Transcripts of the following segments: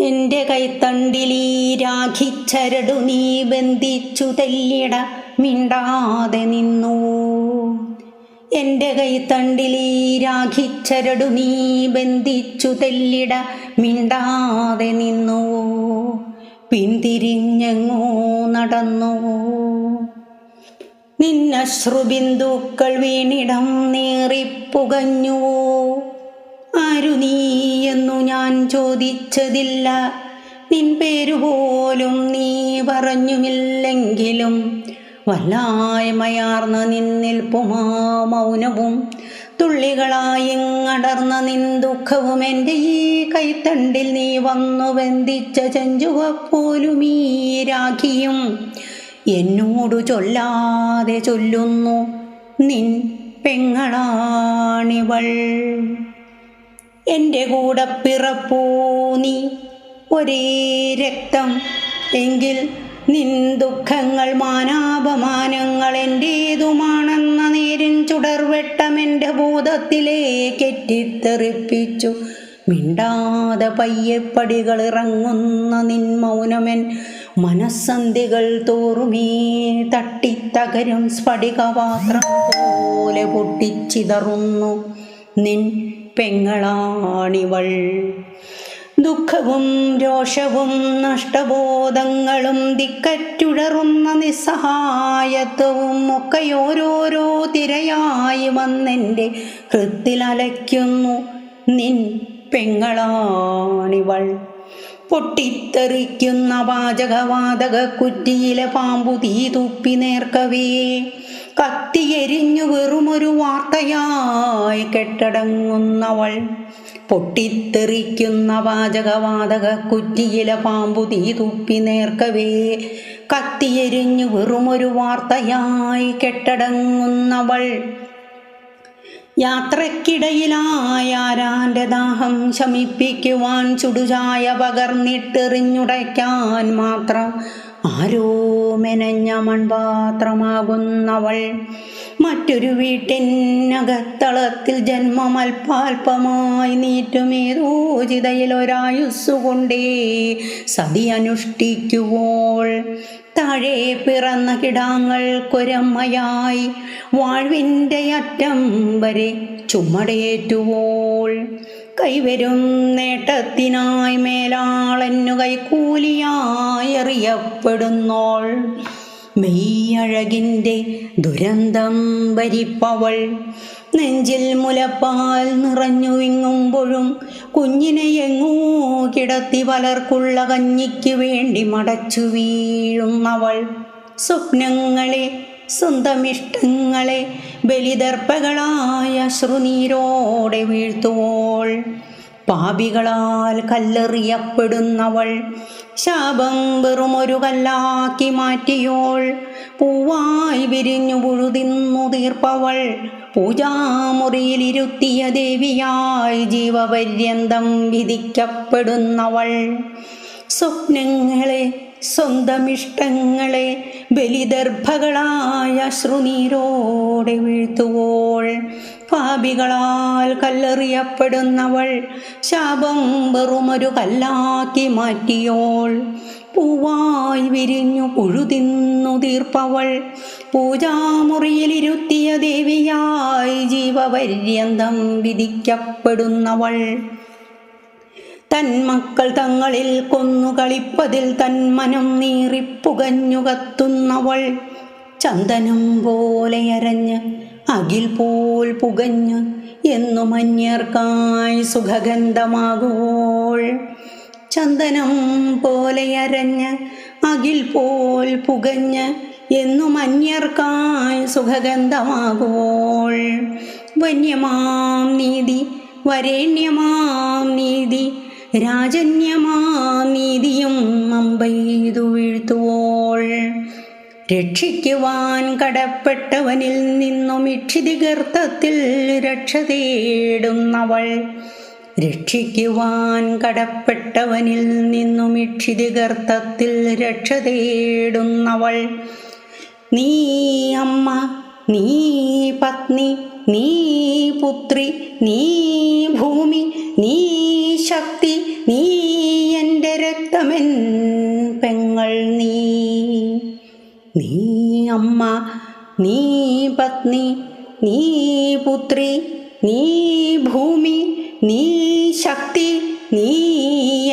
എൻ്റെ കൈത്തണ്ടിലീ രാഖിച്ചരടു നീ ബന്ധിച്ചു തെല്ലിട മിണ്ടാതെ നിന്നു. എൻ്റെ കൈത്തണ്ടിലീ രാഖിച്ചരടു നീ ബന്ധിച്ചു തെല്ലിട മിണ്ടാതെ നിന്നു. പിന്തിരിഞ്ഞെങ്ങോ നടന്നു. നിന്നശ്രുബിന്ദുക്കൾ വീണിടം നേറിപ്പുകഞ്ഞു. ആരു നീ എന്നു ഞാൻ ചോദിച്ചതില്ല, നിൻ പേരുപോലും നീ പറഞ്ഞുമില്ലെങ്കിലും വല്ലായ്മയാർന്ന നിന്നിൽപ്പുമാ മൗനവും തുള്ളികളായിങ്ങടർന്ന നിൻ ദുഃഖവും എൻ്റെ ഈ കൈത്തണ്ടിൽ നീ വന്നു ബന്ധിച്ച ചെഞ്ചുവപ്പോലും ഈ രാഖിയും എന്നോടു ചൊല്ലാതെ ചൊല്ലുന്നു നിൻ പെങ്ങളാണിവൾ. എൻ്റെ കൂടെ പിറപ്പൂ നീ ഒരേ രക്തം എങ്കിൽ നിൻ ദുഃഖങ്ങൾ മാനാപമാനങ്ങൾ എൻ്റേതുമാണെന്ന നേരിൻ ചുടർവെട്ടം എൻ്റെ ബോധത്തിലേക്കെറ്റിത്തെറിപ്പിച്ചു. മിണ്ടാതെ പയ്യപ്പടികൾ ഇറങ്ങുന്ന നിൻ മൗനമെൻ മനസ്സന്ധികൾ തോറുമേ തട്ടിത്തകരും സ്ഫടികപാത്രം പോലെ പൊട്ടിച്ചിതറുന്നു നിൻ പെങ്ങളാണിവൾ. ദുഃഖവും രോഷവും നഷ്ടബോധങ്ങളും ദിക്കറ്റുഴറുന്ന നിസ്സഹായത്വവും ഒക്കെ ഓരോരോ തിരയായി വന്നെൻ്റെ ഹൃത്തിലലയ്ക്കുന്നു നിൻ പെങ്ങളാണിവൾ. പൊട്ടിത്തെറിക്കുന്ന പാചകവാതക കുറ്റിയിലെ പാമ്പു തീ തുപ്പി നേർക്കവേ കത്തിയെരിഞ്ഞു വെറുമൊരു വാർത്തയായി കെട്ടടങ്ങുന്നവൾ. പൊട്ടിത്തെറിക്കുന്ന പാചകവാതക കുറ്റിയിലെ പാമ്പു തീ തുപ്പി നേർക്കവേ കത്തിയെരിഞ്ഞു വെറുമൊരു വാർത്തയായി കെട്ടടങ്ങുന്നവൾ. യാത്രക്കിടയിലായാരാൻ്റെ ദാഹം ശമിപ്പിക്കുവാൻ ചുടുചായ പകർന്നിട്ടെറിഞ്ഞുടയ്ക്കാൻ മാത്രം ആരോ മെനഞ്ഞ മൺപാത്രമാകുന്നവൾ. മറ്റൊരു വീട്ടിനകത്തളത്തിൽ ജന്മമൽപാൽപമായി നീറ്റുമേതോ ചിതയിലൊരായുസ്സുകൊണ്ടേ സതി അനുഷ്ഠിക്കുവോൾ. താഴെ പിറന്ന കിടാങ്ങൾക്കൊരമ്മയായി വാഴ്വിൻ്റെ അറ്റം വരെ ചുമടേറ്റുവോൾ. കൈവരും നേട്ടത്തിനായി മേലാളെന്നു കൈക്കൂലിയായി എറിയപ്പെടുന്നോൾ. മെയ്യഴകിൻ്റെ ദുരന്തം ഭരിപ്പവൾ. നെഞ്ചിൽ മുലപ്പാൽ നിറഞ്ഞു വിങ്ങുമ്പോഴും കുഞ്ഞിനെ എങ്ങോ കിടത്തി പലർക്കുള്ള കഞ്ഞിക്ക് വേണ്ടി മടച്ചു വീഴുന്നവൾ. സ്വപ്നങ്ങളെ സ്വന്തമിഷ്ടങ്ങളെ ബലിദർപ്പകളായ അശ്രുനീരോടെ വീഴ്ത്തുവോൾ. പാപികളാൽ കല്ലെറിയപ്പെടുന്നവൾ. ശാപം വെറുമൊരു കല്ലാക്കി മാറ്റിയോൾ. പൂവായി വിരിഞ്ഞു പുഴുതിന്നു തീർപ്പവൾ. പൂജാമുറിയിലിരുത്തിയ ദേവിയായി ജീവപര്യന്തം വിധിക്കപ്പെടുന്നവൾ. സ്വപ്നങ്ങളെ സ്വന്തമിഷ്ടങ്ങളെ ബലിദർഭകളായ അശ്രുനീരോടെ വീഴ്ത്തുവോൾ. പാപികളാൽ കല്ലെറിയപ്പെടുന്നവൾ. ശാപം വെറുമൊരു കല്ലാക്കി മാറ്റിയോൾ. പൂവായി വിരിഞ്ഞു പുഴുതിന്നു തീർപ്പവൾ. പൂജാമുറിയിലിരുത്തിയ ദേവിയായി ജീവപര്യന്തം വിധിക്കപ്പെടുന്നവൾ. തന്മക്കൾ തങ്ങളിൽ കൊന്നു കളിപ്പതിൽ തന്മനം നീറിപ്പുകഞ്ഞു കത്തുന്നവൾ. ചന്ദനം പോലെ അരഞ്ഞ് അകിൽ പോൽ പുകഞ്ഞ് എന്നു മഞ്ഞർക്കായി സുഖഗന്ധമാകുവോൾ. ചന്ദനം പോലെ അരഞ്ഞ് അകിൽ പോൽ പുകഞ്ഞ് എന്നു മഞ്ഞർക്കായി സുഖഗന്ധമാകുവോൾ. വന്യമാം നീതി വരേണ്യമാം നീതി രാജന്യമാം നീതിയും അമ്പെയ്തു വീഴ്ത്തുവോൾ. രക്ഷിക്കുവാൻ കടപ്പെട്ടവനിൽ നിന്നും ഇക്ഷിതിഗർത്തത്തിൽ രക്ഷ തേടുന്നവൾ. രക്ഷിക്കുവാൻ കടപ്പെട്ടവനിൽ നിന്നും ഇക്ഷിതിഗർത്തത്തിൽ രക്ഷ തേടുന്നവൾ. നീ അമ്മ, നീ പത്നി, നീ പുത്രി, നീ ഭൂമി, നീ ശക്തി, നീ എൻ്റെ നീ അമ്മ, നീ പത്നി, നീ പുത്രി, നീ ഭൂമി, നീ ശക്തി, നീ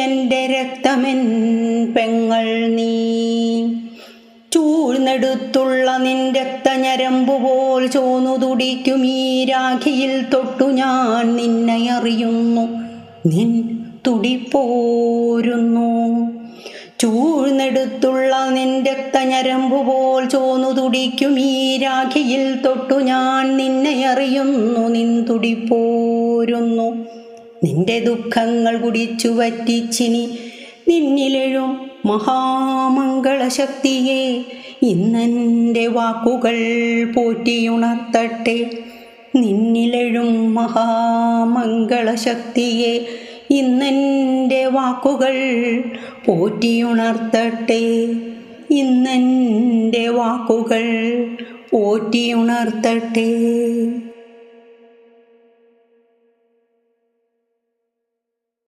എൻ്റെ രക്തമെൻ പെങ്ങൾ നീ. ചൂഴ്ന്നെടുത്തുള്ള നിൻ രക്തഞരമ്പുപോൽ ചോന്നു തുടിക്കും ഈ രാഖിയിൽ തൊട്ടു ഞാൻ നിന്നെ അറിയുന്നു, നിൻ തുടിപ്പോരുന്നു. ചൂഴ്ന്നെടുത്തുള്ള നിൻ രക്തഞരമ്പുപോൽ ചോന്നു തുടിക്കും ഈ രാഖിയിൽ തൊട്ടു ഞാൻ നിന്നെ അറിയുന്നു, നിൻ തുടിപ്പോരുന്നു. നിന്റെ ദുഃഖങ്ങൾ കുടിച്ചു വറ്റിച്ചിനി നിന്നിലെഴും മഹാമംഗളശക്തിയെ ഇന്നെൻ്റെ വാക്കുകൾ പോറ്റിയുണർത്തട്ടെ. നിന്നിലെഴും മഹാമംഗളശക്തിയെ ഇന്നെൻ്റെ വാക്കുകൾ പോറ്റിയുണർത്തട്ടെ. ഇന്നെൻ്റെ വാക്കുകൾ പോറ്റിയുണർത്തട്ടെ.